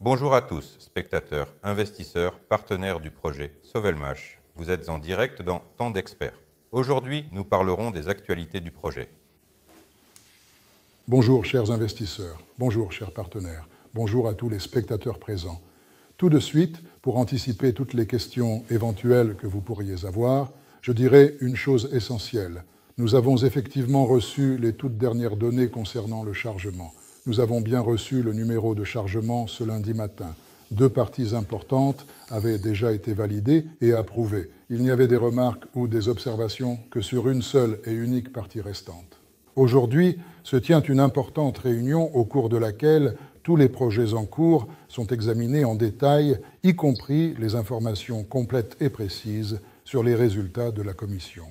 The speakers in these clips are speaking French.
Bonjour à tous, spectateurs, investisseurs, partenaires du projet Sovelmash. Vous êtes en direct dans Temps d'experts. Aujourd'hui, nous parlerons des actualités du projet. Bonjour chers investisseurs, bonjour chers partenaires, bonjour à tous les spectateurs présents. Tout de suite, pour anticiper toutes les questions éventuelles que vous pourriez avoir, je dirais une chose essentielle. Nous avons effectivement reçu les toutes dernières données concernant le chargement. Nous avons bien reçu le numéro de chargement ce lundi matin. 2 parties importantes avaient déjà été validées et approuvées. Il n'y avait des remarques ou des observations que sur une seule et unique partie restante. Aujourd'hui se tient une importante réunion au cours de laquelle tous les projets en cours sont examinés en détail, y compris les informations complètes et précises sur les résultats de la commission.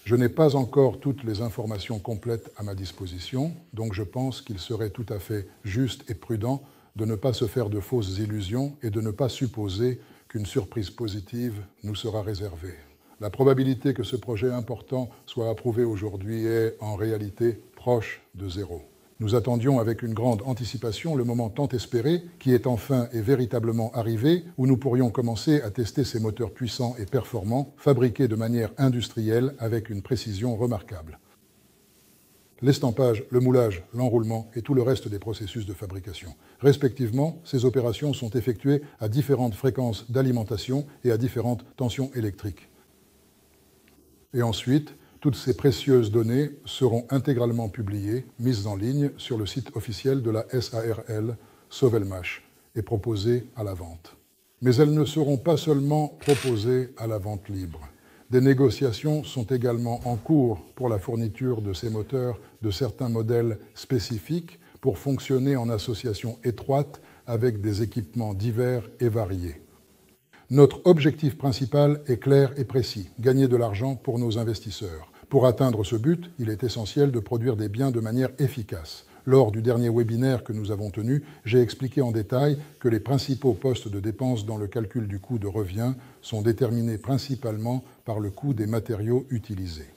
Je n'ai pas encore toutes les informations complètes à ma disposition, donc je pense qu'il serait tout à fait juste et prudent de ne pas se faire de fausses illusions et de ne pas supposer qu'une surprise positive nous sera réservée. La probabilité que ce projet important soit approuvé aujourd'hui est, en réalité, proche de zéro. Nous attendions avec une grande anticipation le moment tant espéré, qui est enfin et véritablement arrivé, où nous pourrions commencer à tester ces moteurs puissants et performants, fabriqués de manière industrielle avec une précision remarquable. L'estampage, le moulage, l'enroulement et tout le reste des processus de fabrication. Respectivement, ces opérations sont effectuées à différentes fréquences d'alimentation et à différentes tensions électriques. Et ensuite, toutes ces précieuses données seront intégralement publiées, mises en ligne sur le site officiel de la SARL Sovelmash et proposées à la vente. Mais elles ne seront pas seulement proposées à la vente libre. Des négociations sont également en cours pour la fourniture de ces moteurs de certains modèles spécifiques pour fonctionner en association étroite avec des équipements divers et variés. Notre objectif principal est clair et précis, gagner de l'argent pour nos investisseurs. Pour atteindre ce but, il est essentiel de produire des biens de manière efficace. Lors du dernier webinaire que nous avons tenu, j'ai expliqué en détail que les principaux postes de dépenses dans le calcul du coût de revient sont déterminés principalement par le coût des matériaux utilisés.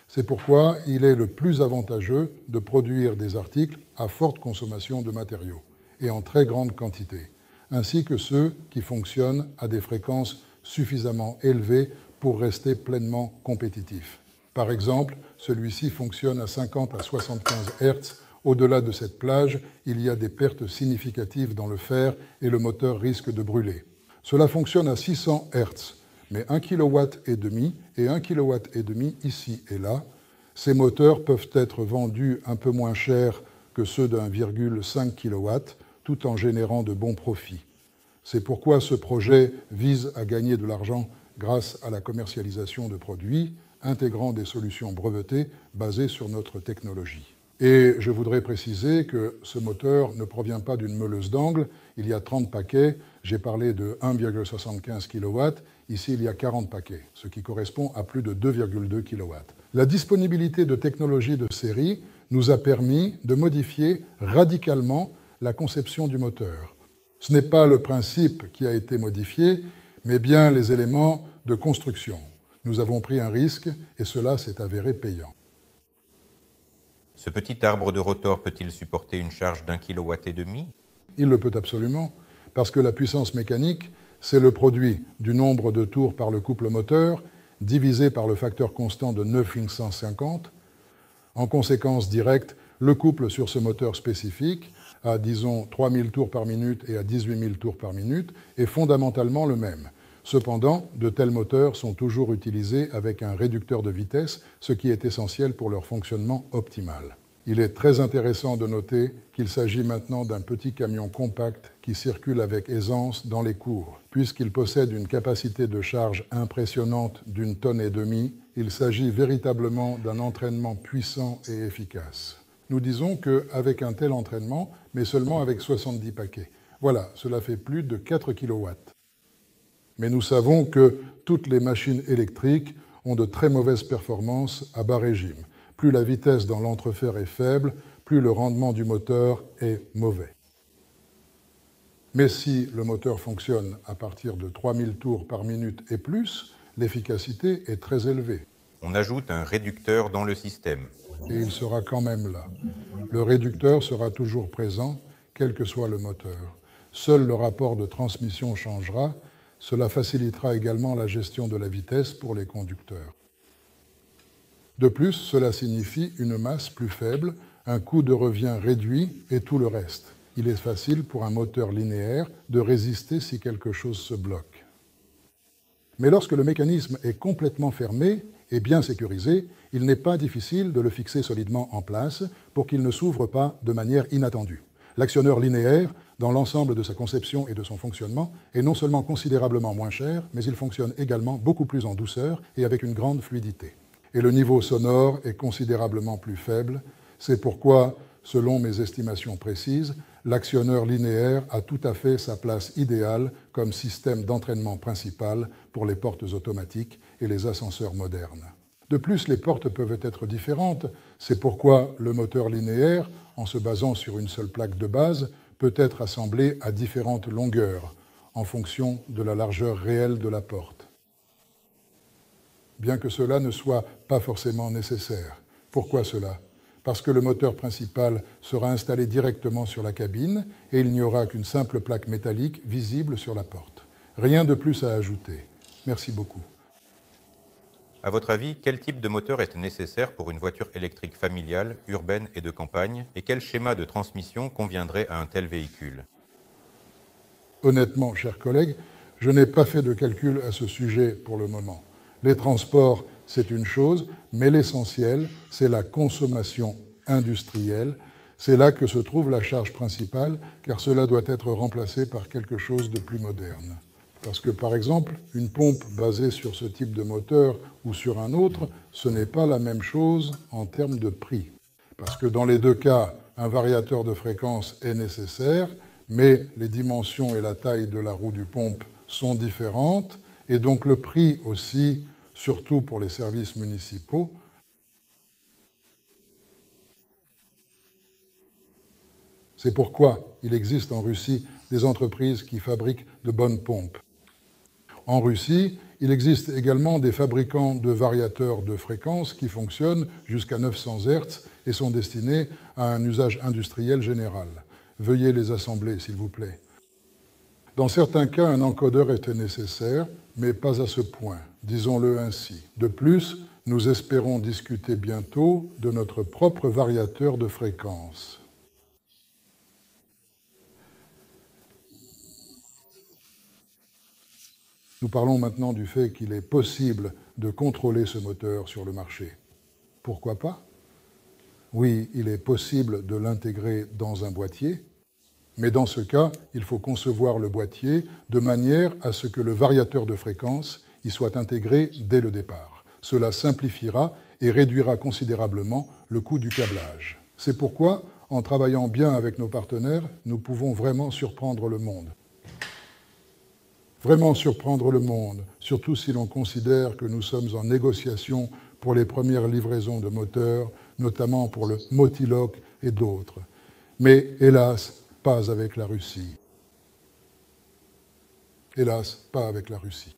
C'est pourquoi il est le plus avantageux de produire des articles à forte consommation de matériaux et en très grande quantité, ainsi que ceux qui fonctionnent à des fréquences suffisamment élevées pour rester pleinement compétitifs. Par exemple, celui-ci fonctionne à 50 à 75 Hz. Au-delà de cette plage, il y a des pertes significatives dans le fer et le moteur risque de brûler. Cela fonctionne à 600 Hz, mais 1,5 kW et 1,5 kW ici et là. Ces moteurs peuvent être vendus un peu moins cher que ceux d'1,5 kW, tout en générant de bons profits. C'est pourquoi ce projet vise à gagner de l'argent grâce à la commercialisation de produits intégrant des solutions brevetées basées sur notre technologie. Et je voudrais préciser que ce moteur ne provient pas d'une meuleuse d'angle. Il y a 30 paquets. J'ai parlé de 1,75 kW. Ici, il y a 40 paquets, ce qui correspond à plus de 2,2 kW. La disponibilité de technologies de série nous a permis de modifier radicalement la conception du moteur. Ce n'est pas le principe qui a été modifié, mais bien les éléments de construction. Nous avons pris un risque et cela s'est avéré payant. Ce petit arbre de rotor peut-il supporter une charge d'1,5 kW? Il le peut absolument, parce que la puissance mécanique, c'est le produit du nombre de tours par le couple moteur divisé par le facteur constant de 9,150. En conséquence directe, le couple sur ce moteur spécifique, à disons 3000 tours par minute et à 18 000 tours par minute, est fondamentalement le même. Cependant, de tels moteurs sont toujours utilisés avec un réducteur de vitesse, ce qui est essentiel pour leur fonctionnement optimal. Il est très intéressant de noter qu'il s'agit maintenant d'un petit camion compact qui circule avec aisance dans les cours. Puisqu'il possède une capacité de charge impressionnante d'1,5 tonnes, il s'agit véritablement d'un entraînement puissant et efficace. Nous disons qu'avec un tel entraînement, mais seulement avec 70 paquets. Voilà, cela fait plus de 4 kW. Mais nous savons que toutes les machines électriques ont de très mauvaises performances à bas régime. Plus la vitesse dans l'entrefer est faible, plus le rendement du moteur est mauvais. Mais si le moteur fonctionne à partir de 3000 tours par minute et plus, l'efficacité est très élevée. On ajoute un réducteur dans le système. Et il sera quand même là. Le réducteur sera toujours présent, quel que soit le moteur. Seul le rapport de transmission changera. Cela facilitera également la gestion de la vitesse pour les conducteurs. De plus, cela signifie une masse plus faible, un coût de revient réduit et tout le reste. Il est facile pour un moteur linéaire de résister si quelque chose se bloque. Mais lorsque le mécanisme est complètement fermé et bien sécurisé, il n'est pas difficile de le fixer solidement en place pour qu'il ne s'ouvre pas de manière inattendue. L'actionneur linéaire, dans l'ensemble de sa conception et de son fonctionnement, est non seulement considérablement moins cher, mais il fonctionne également beaucoup plus en douceur et avec une grande fluidité. Et le niveau sonore est considérablement plus faible. C'est pourquoi, selon mes estimations précises, l'actionneur linéaire a tout à fait sa place idéale comme système d'entraînement principal pour les portes automatiques et les ascenseurs modernes. De plus, les portes peuvent être différentes. C'est pourquoi le moteur linéaire, en se basant sur une seule plaque de base, peut être assemblé à différentes longueurs, en fonction de la largeur réelle de la porte. Bien que cela ne soit pas forcément nécessaire. Pourquoi cela ? Parce que le moteur principal sera installé directement sur la cabine et il n'y aura qu'une simple plaque métallique visible sur la porte. Rien de plus à ajouter. Merci beaucoup. À votre avis, quel type de moteur est nécessaire pour une voiture électrique familiale, urbaine et de campagne, et quel schéma de transmission conviendrait à un tel véhicule ? Honnêtement, chers collègues, je n'ai pas fait de calcul à ce sujet pour le moment. Les transports, c'est une chose, mais l'essentiel, c'est la consommation industrielle. C'est là que se trouve la charge principale, car cela doit être remplacé par quelque chose de plus moderne. Parce que, par exemple, une pompe basée sur ce type de moteur ou sur un autre, ce n'est pas la même chose en termes de prix. Parce que dans les deux cas, un variateur de fréquence est nécessaire, mais les dimensions et la taille de la roue du pompe sont différentes, et donc le prix aussi, surtout pour les services municipaux. C'est pourquoi il existe en Russie des entreprises qui fabriquent de bonnes pompes. En Russie, il existe également des fabricants de variateurs de fréquence qui fonctionnent jusqu'à 900 Hz et sont destinés à un usage industriel général. Veuillez les assembler, s'il vous plaît. Dans certains cas, un encodeur était nécessaire, mais pas à ce point, disons-le ainsi. De plus, nous espérons discuter bientôt de notre propre variateur de fréquence. Nous parlons maintenant du fait qu'il est possible de contrôler ce moteur sur le marché. Pourquoi pas ? Oui, il est possible de l'intégrer dans un boîtier, mais dans ce cas, il faut concevoir le boîtier de manière à ce que le variateur de fréquence y soit intégré dès le départ. Cela simplifiera et réduira considérablement le coût du câblage. C'est pourquoi, en travaillant bien avec nos partenaires, nous pouvons vraiment surprendre le monde. Vraiment surprendre le monde, surtout si l'on considère que nous sommes en négociation pour les premières livraisons de moteurs, notamment pour le Motiloc et d'autres. Mais hélas, pas avec la Russie. Hélas, pas avec la Russie.